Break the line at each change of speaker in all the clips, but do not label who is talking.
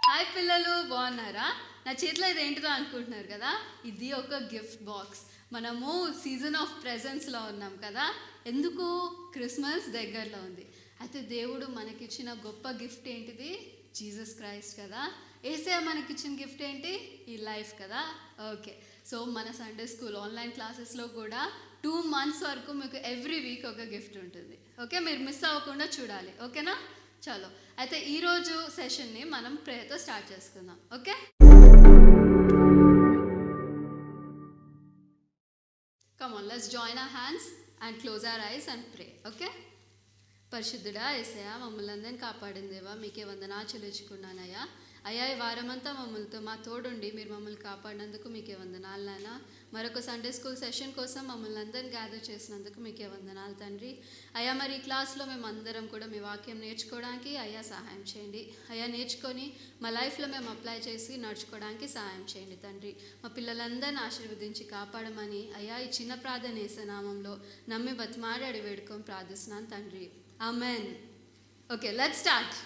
Hi పిల్లలు, బాగున్నారా? నా చేతిలో ఇది ఏంటిదో అనుకుంటున్నారు కదా, ఇది ఒక గిఫ్ట్ బాక్స్. మనము సీజన్ ఆఫ్ ప్రెజెంట్స్లో ఉన్నాం కదా. ఎందుకు? క్రిస్మస్ దగ్గరలో ఉంది. అయితే దేవుడు మనకిచ్చిన గొప్ప గిఫ్ట్ ఏంటిది? జీసస్ క్రైస్ట్ కదా. యేసయ్య మనకిచ్చిన గిఫ్ట్ ఏంటి? ఈ లైఫ్ కదా. ఓకే, సో మన సండే స్కూల్ ఆన్లైన్ క్లాసెస్లో కూడా 2 months వరకు మీకు ఎవ్రీ వీక్ ఒక గిఫ్ట్ ఉంటుంది. ఓకే, మీరు మిస్ అవ్వకుండా చూడాలి. ఓకేనా? చలో, అయితే ఈరోజు సెషన్ని మనం ప్రేయర్తో స్టార్ట్ చేసుకుందాం. Okay, come on, let's join our hands and close our eyes and pray. Okay, పరిశుద్ధుడా యేసయ్య, మమ్మల్ని అందరిని కాపాడిన దేవా, మీకే వందనాలు చెల్లించుకున్నానయ్యా. అయ్యా, ఈ వారమంతా మమ్మల్తో మా తోడుండి మీరు మమ్మల్ని కాపాడినందుకు మీకే వందనాలు నాయనా. మరొక సండే స్కూల్ సెషన్ కోసం మమ్మల్ని అందరిని గ్యాదర్ చేసినందుకు మీకే వందనాలు తండ్రి. అయ్యా, మరి ఈ క్లాస్లో మేము అందరం కూడా మీ వాక్యం నేర్చుకోవడానికి అయ్యా సహాయం చేయండి. అయ్యా, నేర్చుకొని మా లైఫ్లో మేము అప్లై చేసి నడుచుకోవడానికి సహాయం చేయండి తండ్రి. మా పిల్లలందరిని ఆశీర్వదించి కాపాడమని అయ్యా ఈ చిన్న ప్రార్థన యేసు నామంలో నమ్మి బతిమాడి వేడుకొని ప్రార్థిస్తున్నాను తండ్రి. Amen. Okay, let's start.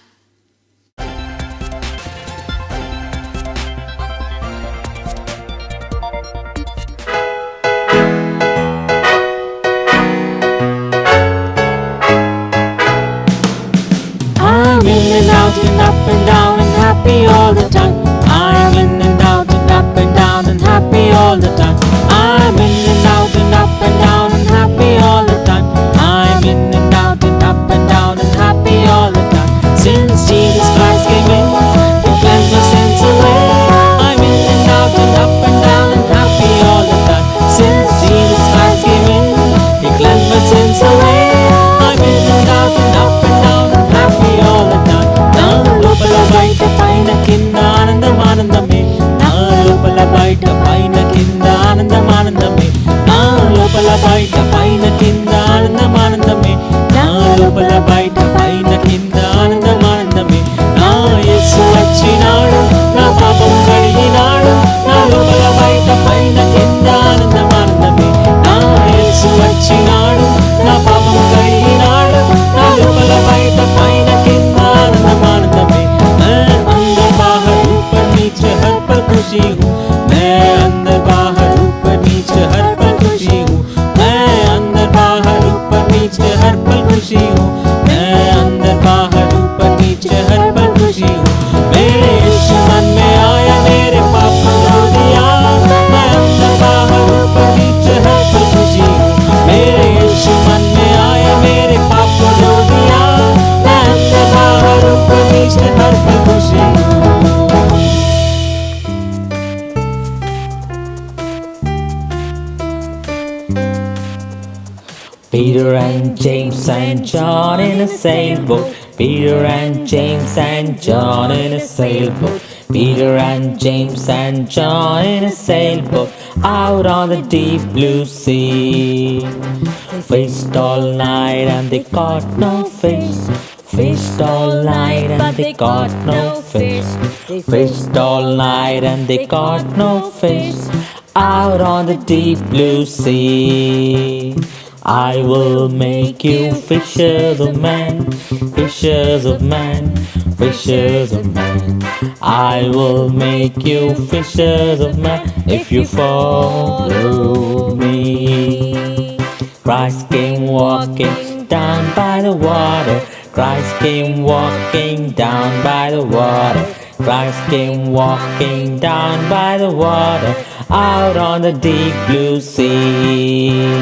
Out and up and down and happy all the time. I'm in and out and up and down and happy all the time. I'm in and out and up and down and happy all the time. I'm in and out and up and down and happy all the time. Since Jesus Christ came in, He cleansed my sins away. I'm in and out and up and down and happy all the time. Since Jesus Christ came in, He cleansed my sins away. I'm in and out and up and down and happy all the time. లోపల బయట పైన కింద ఆనందం ఆనందమే. నా లోపల బయట పైన కింద ఆనందం ఆనందమే. నా లోపల బయట పైన కింద ఆనందం ఆనందమే. నా లోపల బయట పైన కింద ఆనందం ఆనందమే. నా యేసు వచ్చినాడు, నా పాపం కడిగినాడు. నా లోపల బయట పైన కింద ఆనందం ఆనందమే. నా యేసు వచ్చినాడు, నా పాపం కడిగినాడు. నా లోపల బయట పైన కింద ఆనందం ఆనందమే. अंदर बाहर ऊपर नीचे हर पल खुशी हूँ. मैं अंदर बाहर ऊपर नीचे हर पल खुशी हूँ. मैं अंदर बाहर ऊपर नीचे हर पल खुशी हूँ. मैं अंदर बाहर ऊपर नीचे हर पल खुशी हूँ. मेरे यीशु मन में आया, मेरे पाप धो दिया. मैं अंदर बाहर ऊपर नीचे हर पल खुशी हूँ. मेरे यीशु मन में आया, मेरे पाप धो दिया. मैं अंदर बाहर ऊपर नीचे हर पल खुशी हूँ. Peter and James and John in a sailboat. Peter and James and John in a sailboat. Peter and James and John in a sailboat out on the deep blue sea. Fished all night and they caught no fish. Fished all night and they caught no fish. Fished all night and they caught no fish out on the deep blue sea. I will make you fishers of men, fishers of men, fishers of men. I will make you fishers of men if you follow me. Christ came walking down by the water. Christ came walking down by the water. Christ came walking down by the water out on the deep blue sea.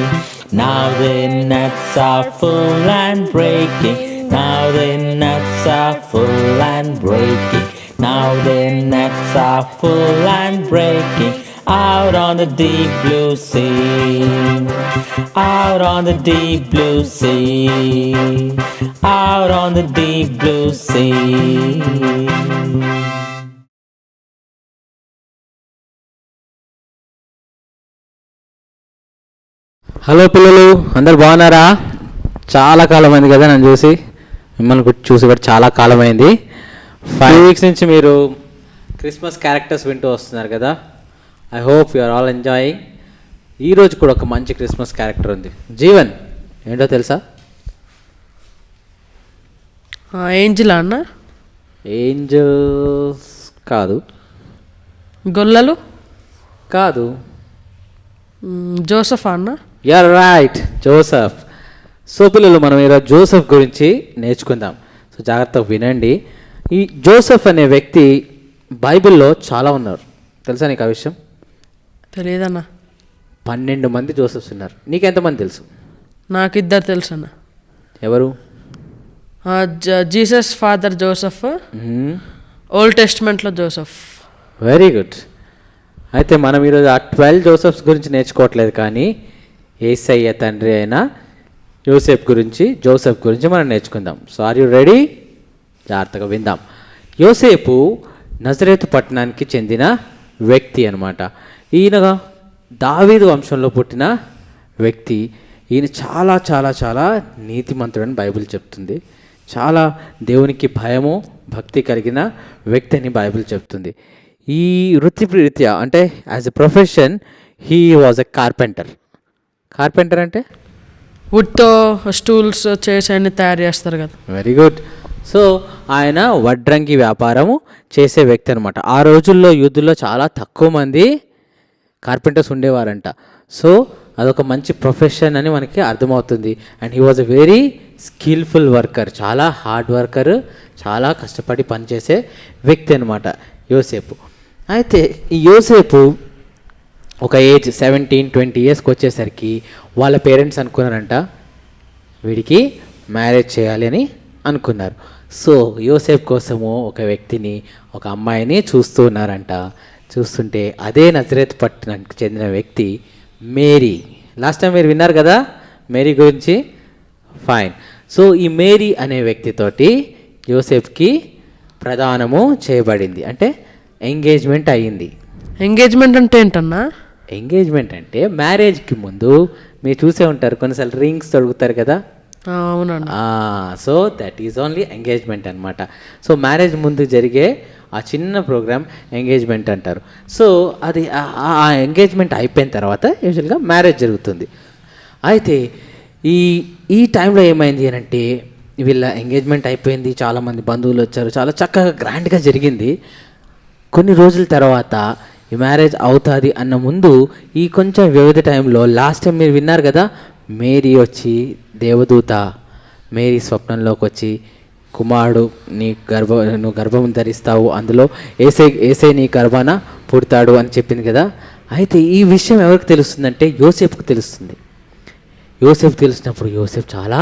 Now the nets are full and breaking. Now the nets are full and breaking. Now the nets are full and breaking out on the deep blue sea. Out on the deep blue sea. Out on the deep blue sea.
Hello పిల్లలు, అందరు బాగున్నారా? చాలా కాలం అయింది కదా నన్ను చూసి. మిమ్మల్ని చూసి కూడా చాలా కాలం అయింది. 5 weeks నుంచి మీరు క్రిస్మస్ క్యారెక్టర్స్ వింటూ వస్తున్నారు కదా. I hope you are all enjoying. ఈరోజు కూడా ఒక మంచి క్రిస్మస్ క్యారెక్టర్ ఉంది. జీవన్ ఏంటో తెలుసా?
ఏంజిల్ అన్న.
ఏంజల్స్ కాదు.
గొల్లలు?
కాదు.
జోసఫ్ అన్న?
Yeah right, Joseph. సో పిల్లలు, మనం ఈరోజు జోసఫ్ గురించి నేర్చుకుందాం. సో జాగ్రత్తగా వినండి. ఈ జోసఫ్ అనే వ్యక్తి బైబిల్లో చాలా ఉన్నారు. తెలుసా నీకు ఆ విషయం?
తెలియదన్నా.
12 మంది జోసఫ్స్ ఉన్నారు. నీకెంతమంది తెలుసు?
నాకు 2 తెలుసు అన్న.
ఎవరు?
జీసస్ ఫాదర్ జోసఫ్, ఓల్డ్ టెస్ట్మెంట్లో జోసఫ్.
Very good. అయితే మనం ఈరోజు ఆ 12 జోసఫ్స్ గురించి నేర్చుకోవట్లేదు, కానీ యేసయ్య తండ్రి అయిన జోసెఫ్ గురించి మనం నేర్చుకుందాం. So are you ready? జాగ్రత్తగా విందాం. యోసేపు నజరేతు పట్టణానికి చెందిన వ్యక్తి అన్నమాట. ఈయన దావీదు వంశంలో పుట్టిన వ్యక్తి. ఈయన చాలా చాలా చాలా నీతిమంతుడని బైబిల్ చెప్తుంది. చాలా దేవునికి భయము భక్తి కలిగిన వ్యక్తి అని బైబిల్ చెప్తుంది. ఈ వృత్తిరీత్యా అంటే as a profession he was a carpenter. Carpenter అంటే
వుడ్తో స్టూల్స్ చేసి అన్ని తయారు చేస్తారు కదా.
Very good. సో ఆయన వడ్రంగి వ్యాపారము చేసే వ్యక్తి అనమాట. ఆ రోజుల్లో యూదుల్లో చాలా తక్కువ మంది కార్పెంటర్స్ ఉండేవారంట. సో అదొక మంచి ప్రొఫెషన్ అని మనకి అర్థమవుతుంది. And he was a very skilful worker, చాలా హార్డ్ వర్కర్, చాలా కష్టపడి పనిచేసే వ్యక్తి అనమాట యోసేపు. అయితే ఈ యోసేపు ఒక ఏజ్ 17-20 ఇయర్స్కి వచ్చేసరికి వాళ్ళ పేరెంట్స్ అనుకున్నారంట వీడికి మ్యారేజ్ చేయాలి అని అనుకున్నారు. సో యోసేపు కోసము ఒక వ్యక్తిని, ఒక అమ్మాయిని చూస్తూ ఉన్నారంట. చూస్తుంటే అదే నజరేతు పట్టణానికి చెందిన వ్యక్తి మేరీ. లాస్ట్ టైం మీరు విన్నారు కదా మేరీ గురించి. ఫైన్. సో ఈ మేరీ అనే వ్యక్తితోటి యోసేపుకి ప్రదానము చేయబడింది, అంటే ఎంగేజ్మెంట్ అయ్యింది.
ఎంగేజ్మెంట్ అంటే ఏంటన్నా?
ఎంగేజ్మెంట్ అంటే మ్యారేజ్కి ముందు మీరు చూసే ఉంటారు కొన్నిసార్లు రింగ్స్ తొడుగుతారు కదా.
అవునండి.
So that is only engagement అనమాట. సో మ్యారేజ్ ముందు జరిగే ఆ చిన్న ప్రోగ్రామ్ ఎంగేజ్మెంట్ అంటారు. సో అది ఆ ఎంగేజ్మెంట్ అయిపోయిన తర్వాత యూజువల్గా మ్యారేజ్ జరుగుతుంది. అయితే ఈ టైంలో ఏమైంది అని అంటే వీళ్ళ ఎంగేజ్మెంట్ అయిపోయింది, చాలామంది బంధువులు వచ్చారు, చాలా చక్కగా గ్రాండ్గా జరిగింది. కొన్ని రోజుల తర్వాత ఈ మ్యారేజ్ అవుతుంది అన్న ముందు ఈ కొంచెం వ్యవధి టైంలో లాస్ట్ టైం మీరు విన్నారు కదా మేరీ వచ్చి దేవదూత మేరీ స్వప్నంలోకి వచ్చి కుమారుడు నువ్వు గర్భం ధరిస్తావు, అందులో ఏసే నీ గర్భాన పుడతాడు అని చెప్పింది కదా. అయితే ఈ విషయం ఎవరికి తెలుస్తుందంటే యోసేపుకి తెలుస్తుంది. యోసేపు తెలిసినప్పుడు యోసేపు చాలా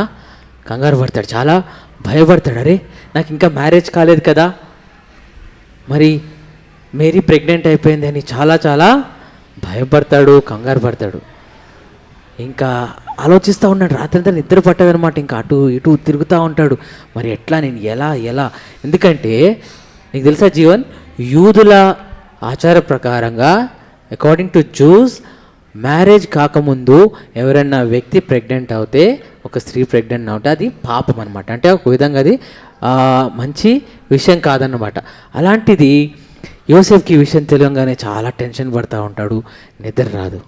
కంగారు పడతాడు, చాలా భయపడతాడు. అరే నాకు ఇంకా మ్యారేజ్ కాలేదు కదా, మరి మేరీ ప్రెగ్నెంట్ అయిపోయింది అని చాలా చాలా భయపడతాడు, కంగారు పడతాడు. ఇంకా ఆలోచిస్తూ ఉన్నాడు, రాత్రంతా నిద్ర పట్టదనమాట. ఇంకా అటు ఇటు తిరుగుతూ ఉంటాడు, మరి ఎట్లా నేను ఎలా ఎందుకంటే నీకు తెలుసా జీవన్, యూదుల ఆచార ప్రకారంగా అకార్డింగ్ టు జూస్ మ్యారేజ్ కాకముందు ఎవరైనా వ్యక్తి ప్రెగ్నెంట్ అవుతే, ఒక స్త్రీ ప్రెగ్నెంట్ అవుతే అది పాపం అనమాట. అంటే ఒక విధంగా అది మంచి విషయం కాదన్నమాట. అలాంటిది యోసేపుకి ఈ విషయం తెలియగానే చాలా టెన్షన్ పడుతూ ఉంటాడు, నిద్ర రాదు.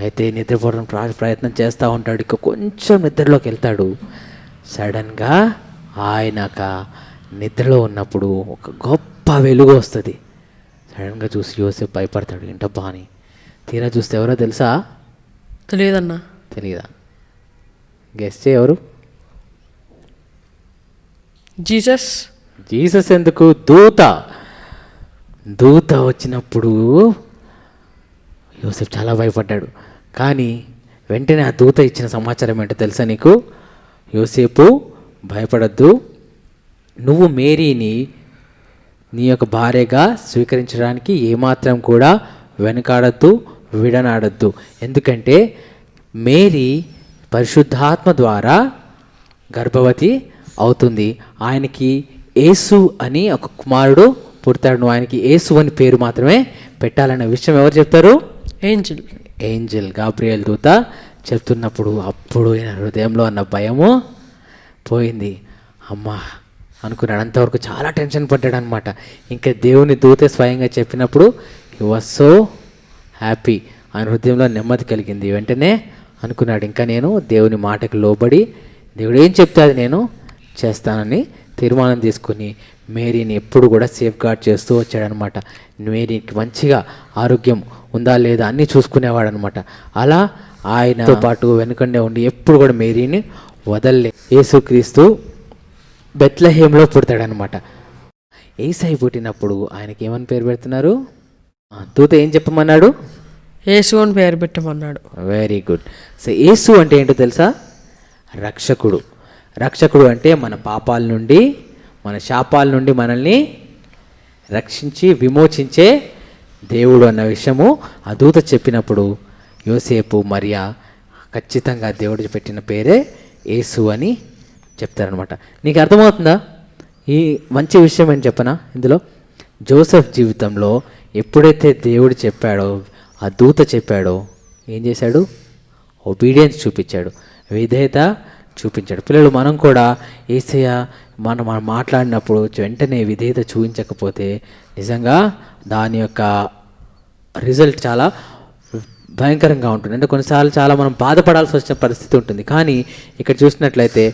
అయితే నిద్రపోవడం ప్రయత్నం చేస్తూ ఉంటాడు. ఇక కొంచెం నిద్రలోకి వెళ్తాడు. సడన్గా ఆయనక నిద్రలో ఉన్నప్పుడు ఒక గొప్ప వెలుగు వస్తుంది. సడన్గా చూసి యోసేపు భయపడతాడు, ఏంటబ్బా అని. తీరా చూస్తే ఎవరో తెలుసా?
తెలియదన్నా.
తెలీదా? గెస్ట్ చే ఎవరు? జీసస్ ఎందుకు, దూత వచ్చినప్పుడు యోసేపు చాలా భయపడ్డాడు. కానీ వెంటనే ఆ దూత ఇచ్చిన సమాచారం ఏంటో తెలుసా నీకు? యోసేపు భయపడద్దు, నువ్వు మేరీని నీ యొక్క భార్యగా స్వీకరించడానికి ఏమాత్రం కూడా వెనకాడద్దు, విడనాడద్దు. ఎందుకంటే మేరీ పరిశుద్ధాత్మ ద్వారా గర్భవతి అవుతుంది. ఆయనకి యేసు అని ఒక కుమారుడు పుడతాడు. నువ్వు ఆయనకి యేసు అని పేరు మాత్రమే పెట్టాలన్న విషయం ఎవరు చెప్తారు? ఏంజెల్ గాబ్రియల్ దూత చెప్తున్నప్పుడు అప్పుడు ఈయన హృదయంలో అన్న భయము పోయింది. అమ్మా అనుకున్నాడు. అంతవరకు చాలా టెన్షన్ పడ్డాడు అనమాట. ఇంకా దేవుని దూతే స్వయంగా చెప్పినప్పుడు హీ వాజ్ సో హ్యాపీ. ఆయన హృదయంలో నెమ్మది కలిగింది. వెంటనే అనుకున్నాడు, ఇంకా నేను దేవుని మాటకు లోబడి దేవుడు ఏం చెప్తే అది నేను చేస్తానని తీర్మానం తీసుకుని మేరీని ఎప్పుడు కూడా సేఫ్ గార్డ్ చేస్తూ వచ్చాడనమాట. మేరీకి మంచిగా ఆరోగ్యం ఉందా లేదా అన్నీ చూసుకునేవాడనమాట. అలా ఆయనతో పాటు వెనుకండే ఉండి ఎప్పుడు కూడా మేరీని వదల్లే. యేసుక్రీస్తు బెత్లెహేంలో పుడతాడనమాట. యేసయ్య పుట్టినప్పుడు ఆయనకి ఏమని పేరు పెడుతున్నారు? దూత ఏం చెప్పమన్నాడు?
యేసు అని పేరు పెట్టమన్నాడు.
Very good. సో యేసు అంటే ఏంటో తెలుసా? రక్షకుడు. రక్షకుడు అంటే మన పాపాల నుండి, మన శాపాల నుండి మనల్ని రక్షించి విమోచించే దేవుడు అన్న విషయము ఆ దూత చెప్పినప్పుడు యోసేపు మరియా ఖచ్చితంగా దేవుడు పెట్టిన పేరే యేసు అని చెప్తారనమాట. నీకు అర్థమవుతుందా ఈ మంచి విషయం అని చెప్పనా? ఇందులో జోసెఫ్ జీవితంలో ఎప్పుడైతే దేవుడు చెప్పాడో, ఆ దూత చెప్పాడో, ఏం చేశాడు? ఒబీడియన్స్ చూపించాడు, విధేయత చూపించాడు. పిల్లలు మనం కూడా యేసయ్య మనం మాట్లాడినప్పుడు వెంటనే విధేయత చూపించకపోతే నిజంగా దాని యొక్క రిజల్ట్ చాలా భయంకరంగా ఉంటుంది. అంటే కొన్నిసార్లు చాలా మనం బాధపడాల్సి వచ్చిన పరిస్థితి ఉంటుంది. కానీ ఇక్కడ చూసినట్లయితే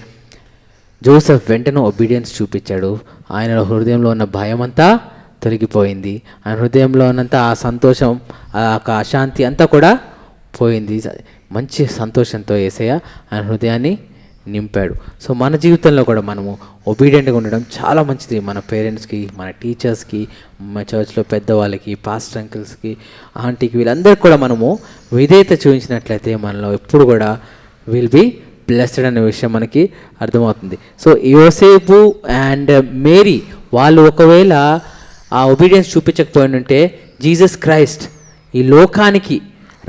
జోసెఫ్ వెంటనే ఒబీడియన్స్ చూపించాడు. ఆయన హృదయంలో ఉన్న భయం అంతా తొలగిపోయింది. ఆయన హృదయంలో ఉన్నంత ఆ సంతోషం, ఆ అశాంతి అంతా కూడా పోయింది. మంచి సంతోషంతో యేసయ్య ఆయన హృదయాన్ని నింపాడు. సో మన జీవితంలో కూడా మనము ఒబీడియంట్గా ఉండడం చాలా మంచిది. మన పేరెంట్స్కి, మన టీచర్స్కి, మన చర్చ్లో పెద్దవాళ్ళకి, పాస్టర్ అంకిల్స్కి, ఆంటీకి, వీళ్ళందరికీ కూడా మనము విధేయత చూపించినట్లయితే మనలో ఎప్పుడు కూడా విల్ బీ బ్లెస్డ్ అనే విషయం మనకి అర్థమవుతుంది. సో యోసేపు అండ్ మేరీ వాళ్ళు ఒకవేళ ఆ ఒబీడియన్స్ చూపించకపోయినంటే జీసస్ క్రైస్ట్ ఈ లోకానికి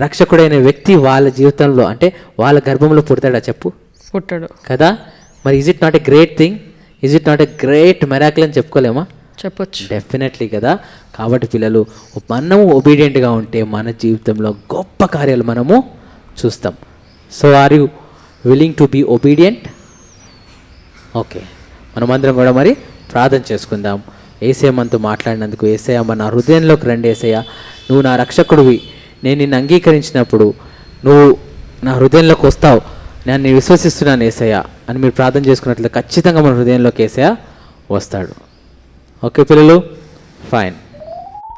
రక్షకుడైన వ్యక్తి వాళ్ళ జీవితంలో, అంటే వాళ్ళ గర్భంలో పుడతాడా చెప్పు?
పుట్టాడు
కదా. మరి is it not a great thing? Is it not a great miracle అని చెప్పుకోలేమా?
చెప్పొచ్చు.
డెఫినెట్లీ కదా. కాబట్టి పిల్లలు మనము ఒబీడియంట్గా ఉంటే మన జీవితంలో గొప్ప కార్యాలు మనము చూస్తాం. So are you willing to be obedient? Okay, మనమందరం కూడా మరి ప్రార్థన చేసుకుందాం. యేసయ్య మనతో మాట్లాడినందుకు యేసయ్య మన హృదయంలోకి రండి. యేసయ్య నువ్వు నా రక్షకుడివి, నేను నిన్ను అంగీకరించినప్పుడు నువ్వు నా హృదయంలోకి వస్తావు, నేను విశ్వసిస్తున్నాను యేసయ్య అని మీరు ప్రార్థన చేసుకున్నట్లయితే ఖచ్చితంగా మన హృదయంలోకి యేసయ్య వస్తాడు. ఓకే పిల్లలు, ఫైన్.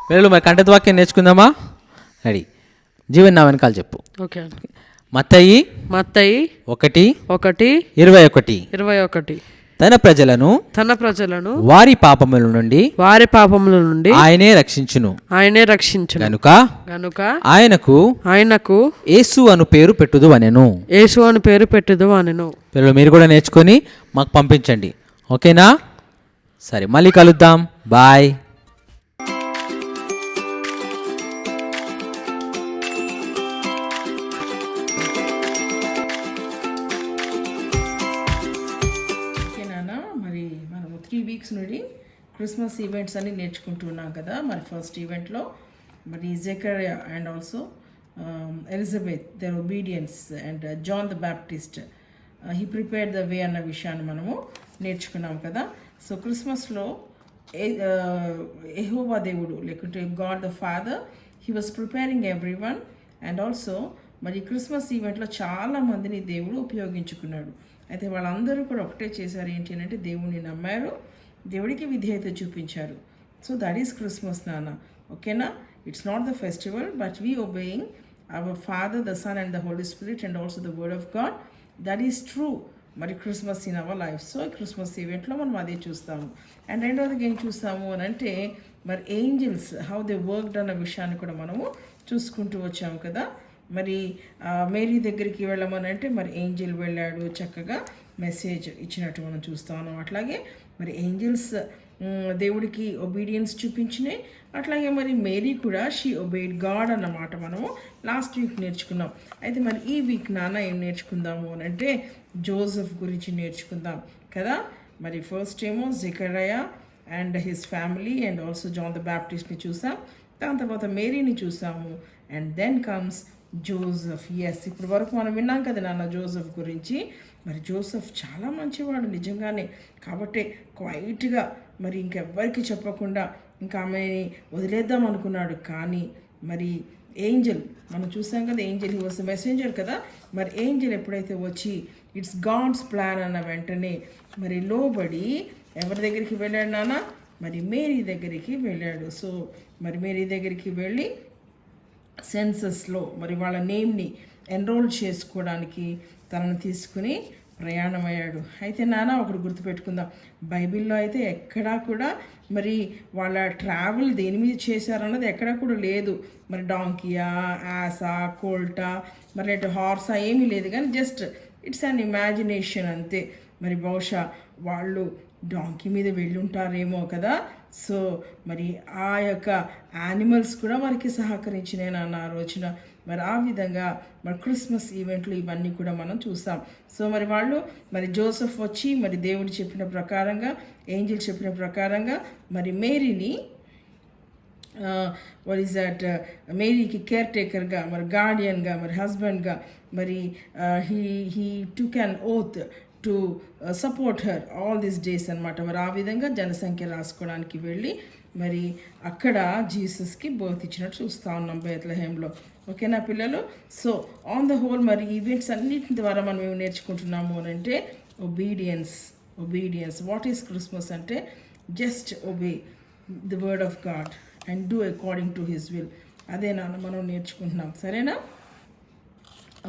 పిల్లలు మరి కంఠత వాక్యం నేర్చుకుందామా? రెడీ? జీవన్ నా వెనకాల చెప్పు.
ఓకే.
మత్తయి
1:21
తన ప్రజలను వారి పాపముల నుండి ఆయనే రక్షించును గనుక ఆయనకు యేసు అను పేరు పెట్టుదు అనెను. పిల్లలు మీరు కూడా నేర్చుకొని మాకు పంపించండి. ఓకేనా? సరే, మళ్ళీ కలుద్దాం. బాయ్.
మరి మనము 3 weeks నుండి క్రిస్మస్ ఈవెంట్స్ అన్ని నేర్చుకుంటున్నాం కదా. మరి ఫస్ట్ ఈవెంట్లో మరి Zechariah and also Elizabeth their obedience and John the Baptist he prepared the way అన్న విషయాన్ని మనము నేర్చుకున్నాం కదా. సో క్రిస్మస్లో యెహోవా దేవుడు లేకుంటే God the father he was preparing every one. And also మరి క్రిస్మస్ ఈవెంట్లో చాలామందిని దేవుడు ఉపయోగించుకున్నాడు. అయితే వాళ్ళందరూ కూడా ఒకటే చేశారు, ఏంటి అంటే దేవుడిని నమ్మారు, దేవుడికి విధేయత చూపించారు. సో దట్ ఈస్ క్రిస్మస్ నాన్న. ఓకేనా? It's not the festival but we obeying our Father the Son and the Holy Spirit and also the word of God. That is true మరి Christmas in our life. So Christmas ఈవెంట్లో మనం అదే చూస్తాము. And రెండవదిగా ఏం చూస్తాము అని అంటే మరి ఏంజిల్స్ హౌ దే వర్క్డ్ అన్న విషయాన్ని కూడా మనము చూసుకుంటూ వచ్చాము కదా. మరి మేరీ దగ్గరికి వెళ్ళమని అంటే మరి ఏంజిల్ వెళ్ళాడు, చక్కగా మెసేజ్ ఇచ్చినట్టు మనం చూస్తాము. అట్లాగే మరి ఏంజిల్స్ దేవుడికి ఒబీడియన్స్ చూపించినాయి. అట్లాగే మరి మేరీ కూడా షీ ఒబేడ్ గాడ్ అన్నమాట మనము లాస్ట్ వీక్ నేర్చుకున్నాం. అయితే మరి ఈ వీక్ నాన్న ఏం నేర్చుకుందాము అని అంటే జోసెఫ్ గురించి నేర్చుకుందాం కదా. మరి ఫస్ట్ ఏమో Zechariah and his family and also John the బ్యాప్టిస్ట్ని చూసాం. దాని తర్వాత మేరీని చూసాము. And then comes Joseph. Yes, ఇప్పుడు వరకు మనం విన్నాం కదా నాన్న జోసెఫ్ గురించి. మరి జోసెఫ్ చాలా మంచివాడు నిజంగానే. కాబట్టి క్వైట్గా మరి ఇంకెవ్వరికి చెప్పకుండా ఇంకా ఆమెని వదిలేద్దాం అనుకున్నాడు. కానీ మరి ఏంజల్ మనం చూసాం కదా, Angel he was the messenger కదా. మరి ఏంజల్ ఎప్పుడైతే వచ్చి ఇట్స్ గాడ్స్ ప్లాన్ అన్న వెంటనే మరి లోబడి ఎవరి దగ్గరికి వెళ్ళాడు నాన్న? మరి మేరీ దగ్గరికి వెళ్ళాడు. సో మరి మేరీ దగ్గరికి వెళ్ళి సెన్సస్లో మరి వాళ్ళ నేమ్ని ఎన్రోల్ చేసుకోవడానికి తనను తీసుకుని ప్రయాణమయ్యాడు. అయితే నాన్న ఒకటి గుర్తుపెట్టుకుందాం, బైబిల్లో అయితే ఎక్కడా కూడా మరి వాళ్ళ ట్రావెల్ దేని మీద చేశారన్నది ఎక్కడా కూడా లేదు. మరి డాంకియా, యాసా, కోల్టా, మరి లేకపోతే హార్సా ఏమీ లేదు, కానీ జస్ట్ ఇట్స్ అన్ ఇమాజినేషన్ అంతే. మరి బహుశా వాళ్ళు డాంకీ మీద వెళ్ళి ఉంటారేమో కదా. సో మరి ఆ యొక్క యానిమల్స్ కూడా వారికి సహకరించినాయి నాన్న ఆ రోజున. మరి ఆ విధంగా మరి క్రిస్మస్ ఈవెంట్లు ఇవన్నీ కూడా మనం చూస్తాం. సో మరి వాళ్ళు మరి జోసెఫ్ వచ్చి మరి దేవుడు చెప్పిన ప్రకారంగా, ఏంజిల్ చెప్పిన ప్రకారంగా మరి మేరీని వాట్ ఈస్ దట్ మేరీకి కేర్ టేకర్గా, మరి గార్డియన్గా, మరి హస్బెండ్గా, మరి he took an oath to support her all these days అనమాట. మరి ఆ విధంగా జనసంఖ్య రాసుకోవడానికి వెళ్ళి మరి అక్కడ జీసస్కి బర్త్ ఇచ్చినట్టు చూస్తూ ఉన్నాం బెత్లెహేంలో. ఓకేనా పిల్లలు? సో ఆన్ ద హోల్ మరి ఈవెంట్స్ అన్నిటి ద్వారా మనం ఏమి నేర్చుకుంటున్నాము అని అంటే ఒబీడియన్స్. వాట్ ఈస్ క్రిస్మస్ అంటే just obey the word of God and do according to his will. అదే నాన్న మనం నేర్చుకుంటున్నాం. సరేనా?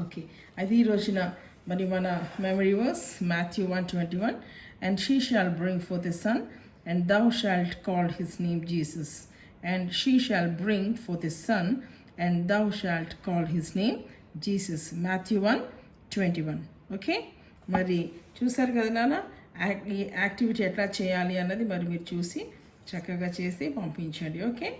ఓకే, అది ఈ రోజున మరి మన memory verse Matthew 1:21, and she shall bring forth a son, and thou shalt call his name Jesus. And she shall bring forth a son, and thou shalt call his name Jesus. Matthew 1:21. Okay, మరి చూసారు కదా నాన్న ఈ activity ఎట్లా చేయాలి అన్నది మరి మీరు చూసి చక్కగా చేసి పంపించండి. Okay.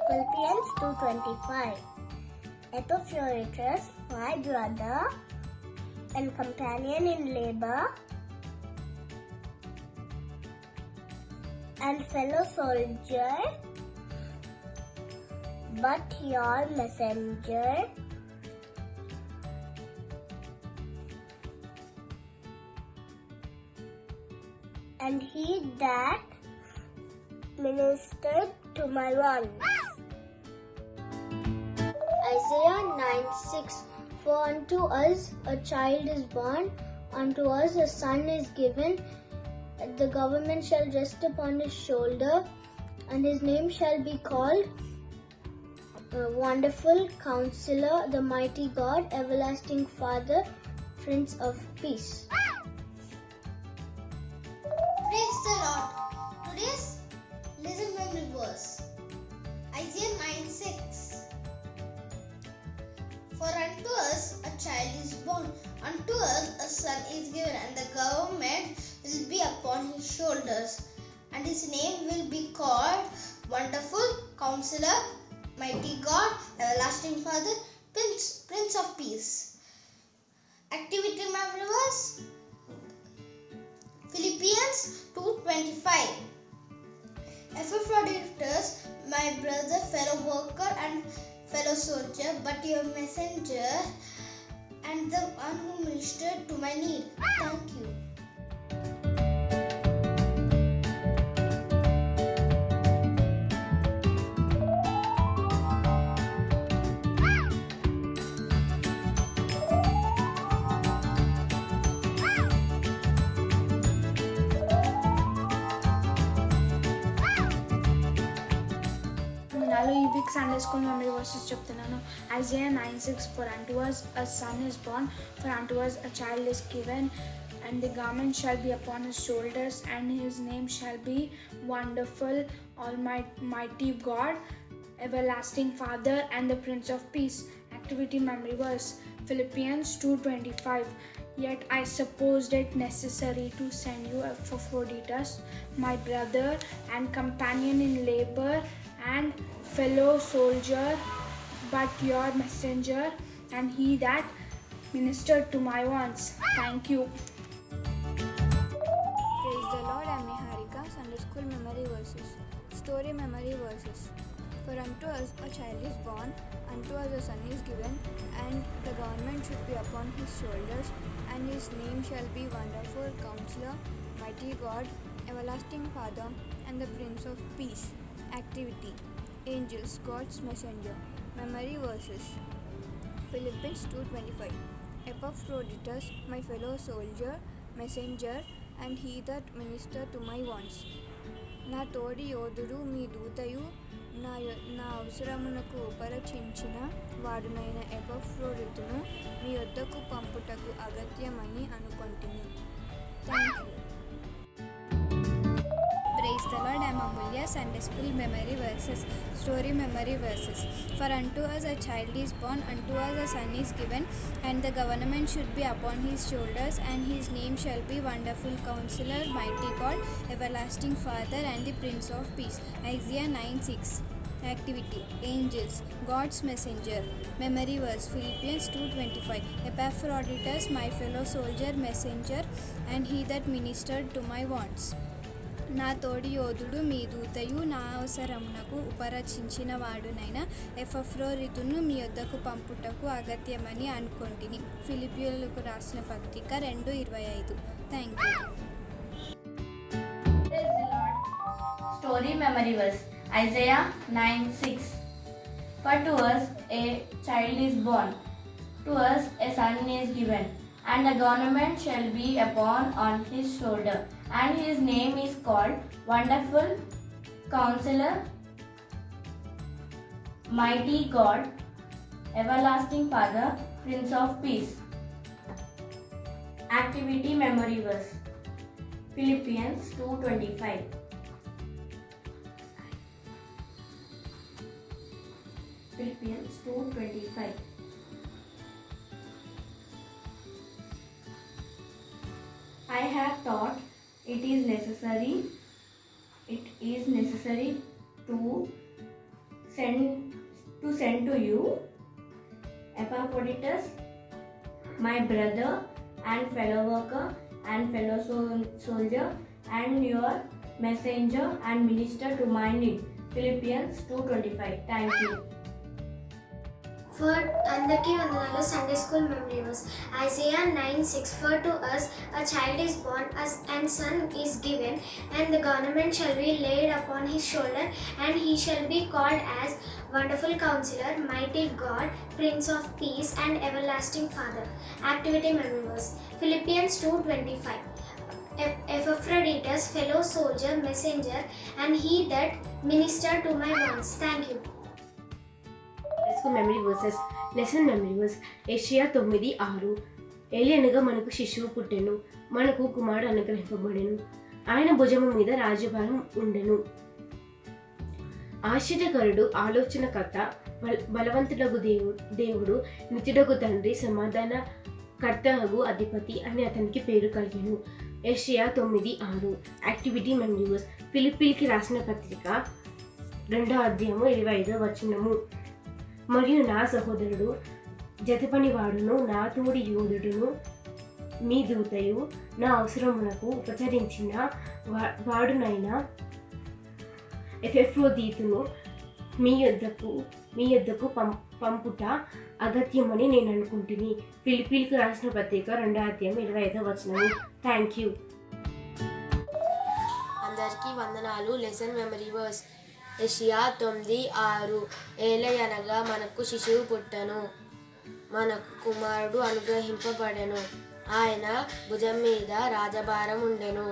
Philippians 2:25. Epaphroditus, my brother and companion in labor and fellow soldier, but your messenger and he that ministered to my wants. Isaiah 9:6. For unto us a child is born, unto us a son is given, the government shall rest upon his shoulder, and his name shall be called Wonderful Counselor, the Mighty God, Everlasting Father, Prince of Peace.
Praise the Lord. Today's lesson memory verse, Isaiah 9:6. For unto us a child is born, unto us a son is given, and the government will be upon his shoulders, and his name will be called Wonderful Counselor, Mighty God, Everlasting Father, Prince of Peace. Activity memory verse, Philippians 2:25. Epaphroditus, my brother, fellow worker, and fellow soldier, but your messenger and the one who ministered to my need. Thank you.
నాలో ఈ week Sunday school memory versus చెప్తున్నాను. Isaiah 9:6. For unto us a son is born, for unto us a child is given, and the garment shall be upon his shoulders, and his name shall be Wonderful, Almighty God, Everlasting Father, and the Prince of Peace. Activity memory verse, Philippians 2:25. Yet I supposed it necessary to send you Epaphroditus, my brother and companion in labor and fellow soldier, but your messenger and he that ministered to my wants. Thank you.
Praise the Lord. I'm Niharika. Sunday School Memory Verses. Story Memory Verses. For unto us a child is born, unto us a son is given, and the government should be upon his shoulders, and his name shall be Wonderful Counselor, Mighty God, Everlasting Father, and the Prince of Peace. Activity: Angels, God's Messenger. Memory Verses, Philippians 2:25. Epaphroditus, my fellow soldier, messenger, and he that ministered to my wants. నా తోడి యోధుడు మీ దూతయు నా అవసరమునకు ఉపరచించిన వాడునైన ఎపఫ్రోడితును మీ యొద్దకు పంపుటకు అగత్యమని అనుకొంటిని. Thank you. Praise the Lord. I am Amulya. Sunday School Memory Verses. Story Memory Verses. For unto us a child is born, unto us a son is given, and the government should be upon his shoulders, and his name shall be Wonderful Counselor, Mighty God, Everlasting Father, and the Prince of Peace. Isaiah 9:6. Activity: Angels, God's Messenger. Memory verse, Philippians 2:25. Epaphroditus, my fellow soldier, messenger, and he that ministered to my wants. నా తోడి యోధుడు మీ దూతయు నా అవసరమునకు ఉపరచించిన వాడునైన ఎపఫ్రోడితును మీ యొద్దకు పంపుటకు అగత్యమని అనుకొంటిని. ఫిలిప్పీయులకు రాసిన పత్రిక 2:25. Thank you.
Story Memory Verse, Isaiah 9:6. For to us a child is born, to us a son is given, and the government shall be upon his shoulder, and his name is called Wonderful Counselor, Mighty God, Everlasting Father, Prince of Peace. Activity Memory Verse, Philippians 2:25. Philippians 2:25. I have thought it is necessary to send to you Epaphroditus, my brother and fellow worker and fellow soldier, and your messenger and minister to my need. Philippians 2:25. Thank you.
For అందరికీ వందనాలు Sunday school memory verse Isaiah 9:6 For to us a child is born and son is given and the government shall be laid upon his shoulder and he shall be called as Wonderful Counselor, Mighty God, Prince of Peace and Everlasting Father. Activity memory verse Philippians 2:25 Epaphroditus, fellow soldier, messenger and he that ministered to my wants. Thank you.
Memory verses lesson memory verse యెషయా 9:6 ఏలియనగా మనకు శిశువు పుట్టెను, మనకు కుమారుడు అనుగ్రహింపబడెను, ఆయన భుజము మీద రాజ్యభారం ఉండెను. ఆశ్చర్యకరుడు, ఆలోచనకర్త, బలవంతుడగు దేవుడు, నిత్యుడగు తండ్రి, సమాధాన కర్తగు అధిపతి అని అతనికి పేరు కలిగెను. యెషయా 9:6 యాక్టివిటీ మెమరీ వర్స్ ఫిలిప్పీకి రాసిన పత్రిక 2:25 మరియు నా సహోదరుడు, జతపనివాడును, నా తోడి యోధుడును, మీ దూతయు, నా అవసరమునకు ఉపచరించిన వాడునైన ఎపెఫ్రోదీతును మీ యొద్దకు పంపుట అగత్యమని నేను అనుకుంటుని. ఫిలిప్పీలకు రాసిన పత్రిక 2:25 థ్యాంక్ యూ.
అందరికీ వందనాలు. లెసన్ మెమరీ వర్స్ యెషయా 9:6 ఏలయనగా మనకు శిశువు పుట్టెను, మనకు కుమారుడు అనుగ్రహింపబడెను, ఆయన భుజం మీద రాజభారం ఉండెను.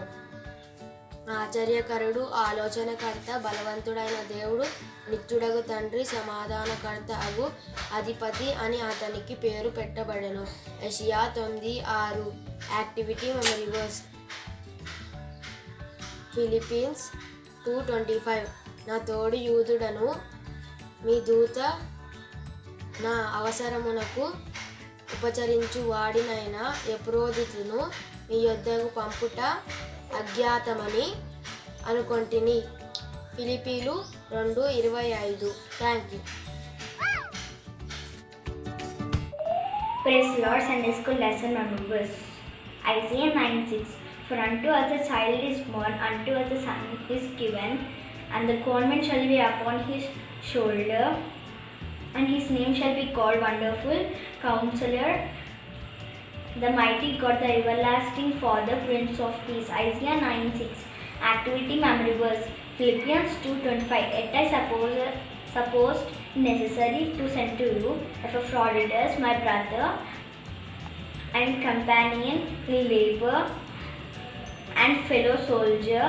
ఆశ్చర్యకరుడు, ఆలోచనకర్త, బలవంతుడైన దేవుడు, నిత్యుడగు తండ్రి, సమాధానకర్త అగు అధిపతి అని అతనికి పేరు పెట్టబడెను. యెషయా 9:6 యాక్టివిటీ మెమరీ వర్స్ ఫిలిప్పీన్స్ 2:25 నా తోడి యూదుడను, మీ దూత, నా అవసరమునకు ఉపచరించు వాడినైన ఎప్రోదితును మీ యొద్దకు పంపుట అజ్ఞాతమని అనుకొంటిని. ఫిలిప్పీలు 2:25 thank you.
Praise the Lord. Sunday School Lesson Memory Verse Isaiah 9:6 For unto us a child is born, unto us a son is given, and the government shall be upon his shoulder, and his name shall be called Wonderful Counselor, the Mighty God, the Everlasting Father, Prince of Peace. Isaiah 9:6 Activity Memory Verse Philippians 2:25 Yet I supposed necessary to send to you Epaphroditus, my brother and companion in labor and fellow soldier,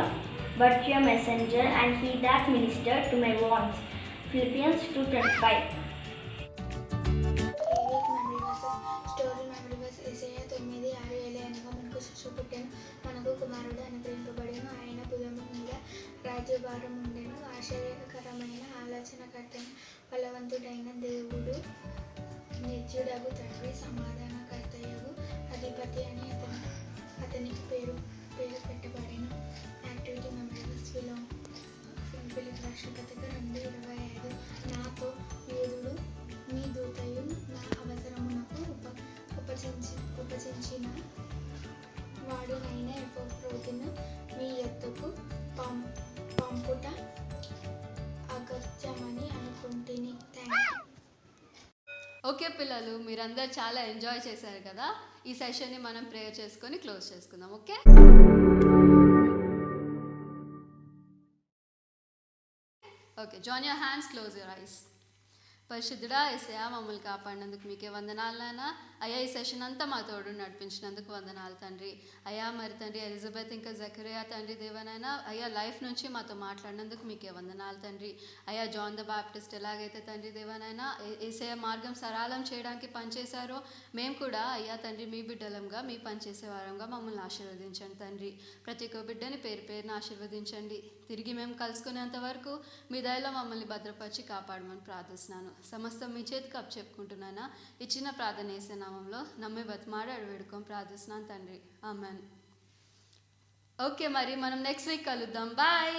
but your messenger and he that ministered to my wants. Philippians 2:25
story memory verse యెషయా 9:6 ఏలయనగా మనకు శిశువు పుట్టెను, మనకు కుమారుడు అనుగ్రహింపబడెను, ఆయన భుజము మీద రాజ్యభారం ఉండెను. ఆశ్చర్యకరమైన, ఆలోచనకర్తైన, బలవంతుడైన దేవుడు, నిత్యుడగు తండ్రి, సమాధానకర్తయగు అధిపతి అని అతనికి పేరు పెట్టబడెను. యాక్టివిటీ మెమరీ వర్స్ ఫిలిప్పీలకు రాసిన పత్రిక 2:25 నాతో యూదుడు, మీ దూతయు, నా అవసరమునకు ఉపచించిన వాడునైన ఎపఫ్రోదితును మీ యొద్దకు పంపుట అగత్యమని అనుకుంటుని. Thank you.
ఓకే పిల్లలు, మీరందరూ చాలా ఎంజాయ్ చేశారు కదా. ఈ సెషన్ని మనం ప్రేయర్ చేసుకొని క్లోజ్ చేసుకుందాం. Okay, okay, join your hands, close your eyes. పరిశుద్ధుడా యేసయ్యా, మమ్మల్ని కాపాడినందుకు మీకే వందనాలు నాయనా. అయ్యా, ఈ సెషన్ అంతా మా తోడు నడిపించినందుకు వందనాలు తండ్రి. అయ్యా, మరి తండ్రి ఎలిజబెత్ ఇంకా జకరియా తండ్రి దేవనైనా అయ్యా లైఫ్ నుంచి మాతో మాట్లాడినందుకు మీకే వందనాలు తండ్రి. అయ్యా, జాన్ ద బాప్టిస్ట్ ఎలాగైతే తండ్రి దేవనైనా యేసయ్య మార్గం సరళం చేయడానికి పనిచేశారో మేము కూడా అయ్యా తండ్రి మీ బిడ్డలంగా, మీ పనిచేసే వారంగా మమ్మల్ని ఆశీర్వదించండి తండ్రి. ప్రతి ఒక్క బిడ్డని పేరు పేరున ఆశీర్వదించండి. తిరిగి మేము కలుసుకునేంత వరకు మీ దయలో మమ్మల్ని భద్రపరిచి కాపాడమని ప్రార్థిస్తున్నాను. సమస్తం మీ చేతికి అప్పచెప్పుకుంటున్నానా. ఈ చిన్న ప్రార్థన వేసే నామంలో నమ్మి బతిమాడి అడివేడుకొని ప్రార్థిస్తున్నాను తండ్రి. ఆమెన్. ఓకే, మరి మనం నెక్స్ట్ వీక్ కలుద్దాం. బాయ్.